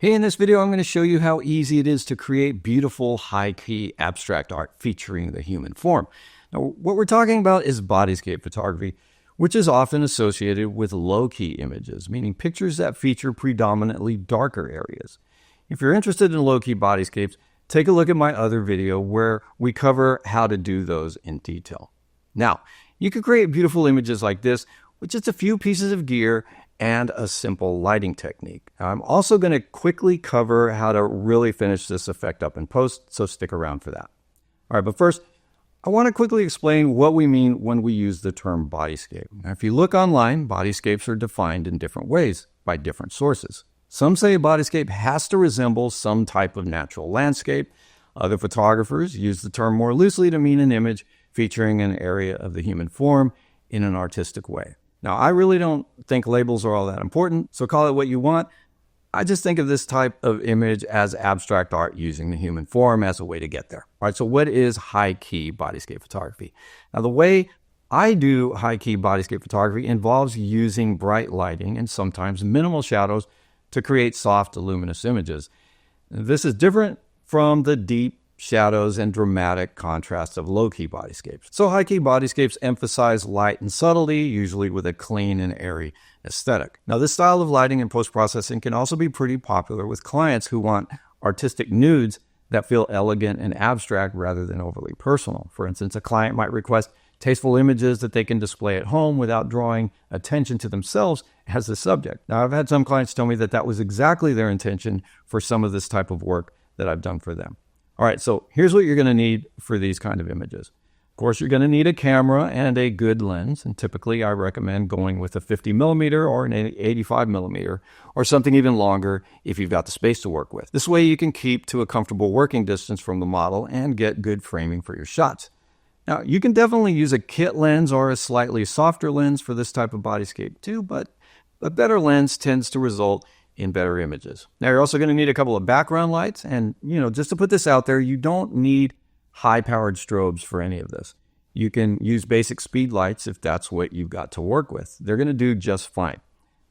Hey, in this video, I'm going to show you how easy it is to create beautiful, high-key abstract art featuring the human form. Now, what we're talking about is bodyscape photography, which is often associated with low-key images, meaning pictures that feature predominantly darker areas. If you're interested in low-key bodyscapes, take a look at my other video where we cover how to do those in detail. Now, you can create beautiful images like this with just a few pieces of gear and a simple lighting technique. Now, I'm also going to quickly cover how to really finish this effect up in post, so stick around for that. All right, but first, I want to quickly explain what we mean when we use the term bodyscape. Now, if you look online, bodyscapes are defined in different ways by different sources. Some say a bodyscape has to resemble some type of natural landscape. Other photographers use the term more loosely to mean an image featuring an area of the human form in an artistic way. Now, I really don't think labels are all that important, so call it what you want. I just think of this type of image as abstract art using the human form as a way to get there. All right, so what is high-key bodyscape photography? Now, the way I do high-key bodyscape photography involves using bright lighting and sometimes minimal shadows to create soft, luminous images. This is different from the deep shadows and dramatic contrast of low-key bodyscapes. So high-key bodyscapes emphasize light and subtlety, usually with a clean and airy aesthetic. Now, this style of lighting and post-processing can also be pretty popular with clients who want artistic nudes that feel elegant and abstract rather than overly personal. For instance, a client might request tasteful images that they can display at home without drawing attention to themselves as the subject. Now, I've had some clients tell me that that was exactly their intention for some of this type of work that I've done for them. All right, so here's what you're going to need for these kind of images. Of course, you're going to need a camera and a good lens, and typically I recommend going with a 50mm or an 85mm or something even longer if you've got the space to work with. This way you can keep to a comfortable working distance from the model and get good framing for your shots. Now, you can definitely use a kit lens or a slightly softer lens for this type of bodyscape too, but a better lens tends to result in better images. Now, you're also going to need a couple of background lights, and just to put this out there, you don't need high-powered strobes for any of this. You can use basic speed lights if that's what you've got to work with. They're going to do just fine.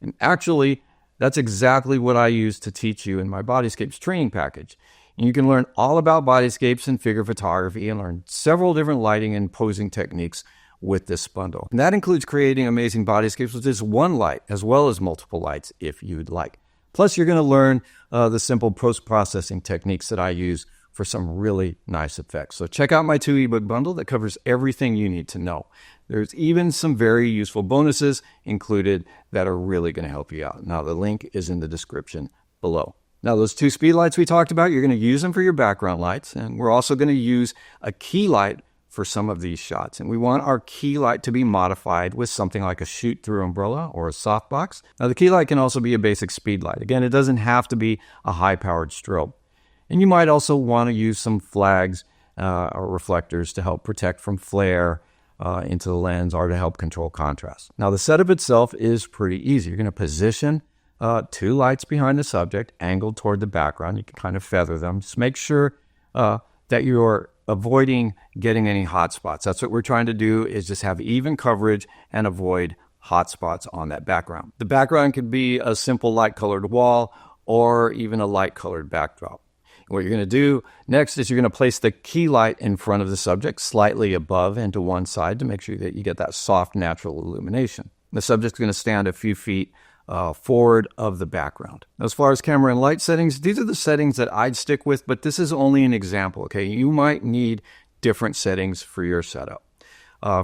And actually, that's exactly what I use to teach you in my Bodyscapes training package. And you can learn all about bodyscapes and figure photography and learn several different lighting and posing techniques with this bundle. And that includes creating amazing bodyscapes with just one light as well as multiple lights if you'd like. Plus, you're going to learn the simple post-processing techniques that I use for some really nice effects. So check out my 2 ebook bundle that covers everything you need to know. There's even some very useful bonuses included that are really going to help you out. Now, the link is in the description below. Now, those 2 speed lights we talked about, you're going to use them for your background lights, and we're also going to use a key light for some of these shots. And we want our key light to be modified with something like a shoot-through umbrella or a softbox. Now, the key light can also be a basic speed light. Again, it doesn't have to be a high-powered strobe. And you might also want to use some flags or reflectors to help protect from flare into the lens or to help control contrast. Now, the setup itself is pretty easy. You're going to position 2 lights behind the subject, angled toward the background. You can kind of feather them. Just make sure that you're avoiding getting any hot spots. That's what we're trying to do, is just have even coverage and avoid hot spots on that background. The background could be a simple light-colored wall or even a light-colored backdrop. What you're going to do next is you're going to place the key light in front of the subject, slightly above and to one side, to make sure that you get that soft, natural illumination. The subject's going to stand a few feet forward of the background. As far as camera and light settings, these are the settings that I'd stick with, but this is only an example, okay? You might need different settings for your setup.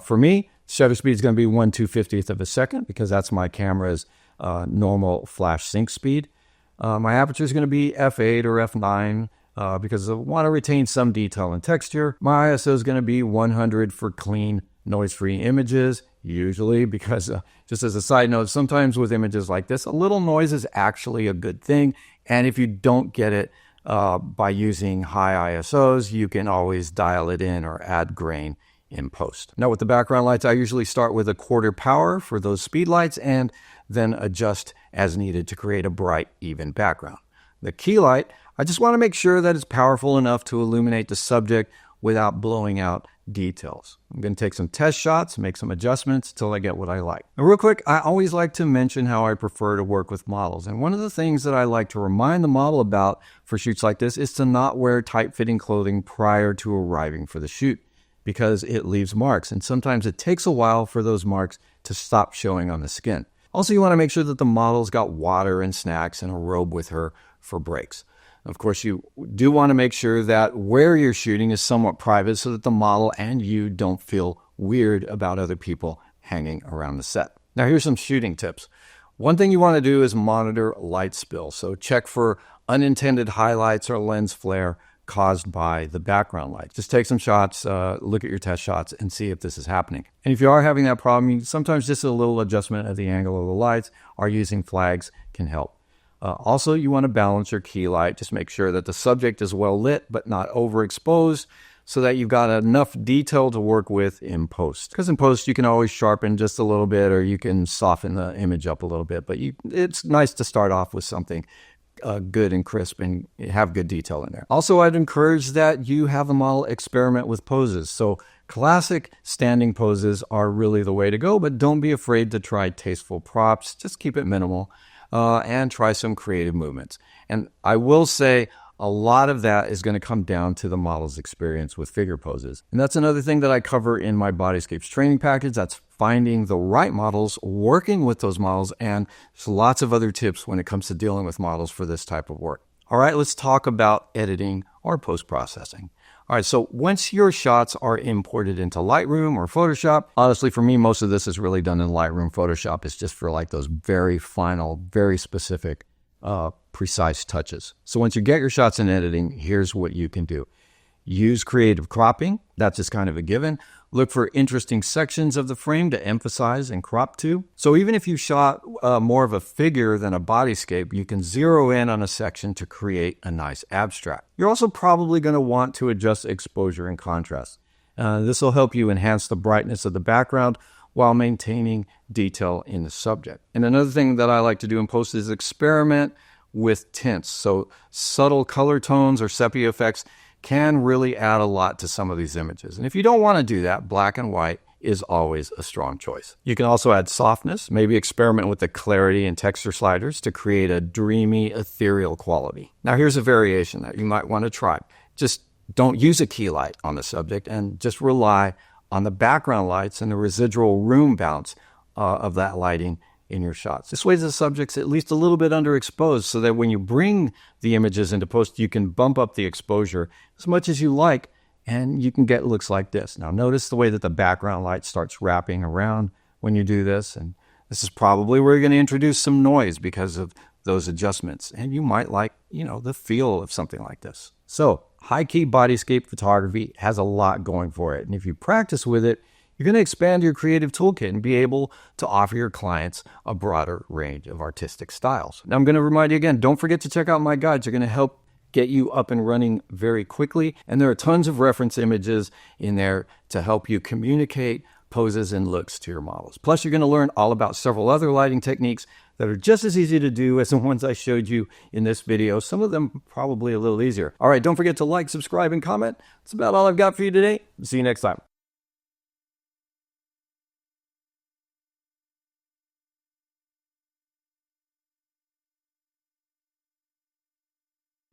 For me, shutter speed is going to be 1/250th of a second because that's my camera's normal flash sync speed. My aperture is going to be f8 or f9 because I want to retain some detail and texture. My ISO is going to be 100 for clean, noise-free images, usually, because just as a side note, sometimes with images like this, a little noise is actually a good thing. And if you don't get it by using high ISOs, you can always dial it in or add grain in post. Now, with the background lights, I usually start with 1/4 power for those speed lights and then adjust as needed to create a bright, even background. The key light, I just want to make sure that it's powerful enough to illuminate the subject without blowing out details. I'm going to take some test shots, make some adjustments until I get what I like. Now, real quick, I always like to mention how I prefer to work with models. And one of the things that I like to remind the model about for shoots like this is to not wear tight-fitting clothing prior to arriving for the shoot, because it leaves marks. And sometimes it takes a while for those marks to stop showing on the skin. Also, you want to make sure that the model's got water and snacks and a robe with her for breaks. Of course, you do want to make sure that where you're shooting is somewhat private so that the model and you don't feel weird about other people hanging around the set. Now, here's some shooting tips. One thing you want to do is monitor light spill. So check for unintended highlights or lens flare caused by the background light. Just take some shots, look at your test shots, and see if this is happening. And if you are having that problem, sometimes just a little adjustment of the angle of the lights or using flags can help. Also, you want to balance your key light. Just make sure that the subject is well lit but not overexposed so that you've got enough detail to work with in post. Because in post, you can always sharpen just a little bit or you can soften the image up a little bit. But it's nice to start off with something good and crisp and have good detail in there. Also, I'd encourage that you have the model experiment with poses. So classic standing poses are really the way to go, but don't be afraid to try tasteful props. Just keep it minimal. And try some creative movements. And I will say a lot of that is going to come down to the model's experience with figure poses. And that's another thing that I cover in my Bodyscapes training package. That's finding the right models, working with those models, and there's lots of other tips when it comes to dealing with models for this type of work. All right, let's talk about editing or post-processing. All right, so once your shots are imported into Lightroom or Photoshop, honestly, for me, most of this is really done in Lightroom. Photoshop is just for like those very final, very specific, precise touches. So once you get your shots in editing, here's what you can do. Use creative cropping. That's just kind of a given. Look for interesting sections of the frame to emphasize and crop to. So even if you shot more of a figure than a bodyscape, you can zero in on a section to create a nice abstract. You're also probably going to want to adjust exposure and contrast. This will help you enhance the brightness of the background while maintaining detail in the subject. And another thing that I like to do in post is experiment with tints. So subtle color tones or sepia effects can really add a lot to some of these images. And if you don't want to do that, black and white is always a strong choice. You can also add softness, maybe experiment with the clarity and texture sliders to create a dreamy, ethereal quality. Now here's a variation that you might want to try. Just don't use a key light on the subject and just rely on the background lights and the residual room bounce of that lighting in your shots. This way the subject's at least a little bit underexposed so that when you bring the images into post, you can bump up the exposure as much as you like and you can get looks like this. Now notice the way that the background light starts wrapping around when you do this, and this is probably where you're going to introduce some noise because of those adjustments, and you might like, the feel of something like this. So high-key bodyscape photography has a lot going for it, and if you practice with it, you're going to expand your creative toolkit and be able to offer your clients a broader range of artistic styles. Now, I'm going to remind you again, don't forget to check out my guides. They're going to help get you up and running very quickly. And there are tons of reference images in there to help you communicate poses and looks to your models. Plus, you're going to learn all about several other lighting techniques that are just as easy to do as the ones I showed you in this video. Some of them probably a little easier. All right, don't forget to like, subscribe, and comment. That's about all I've got for you today. See you next time.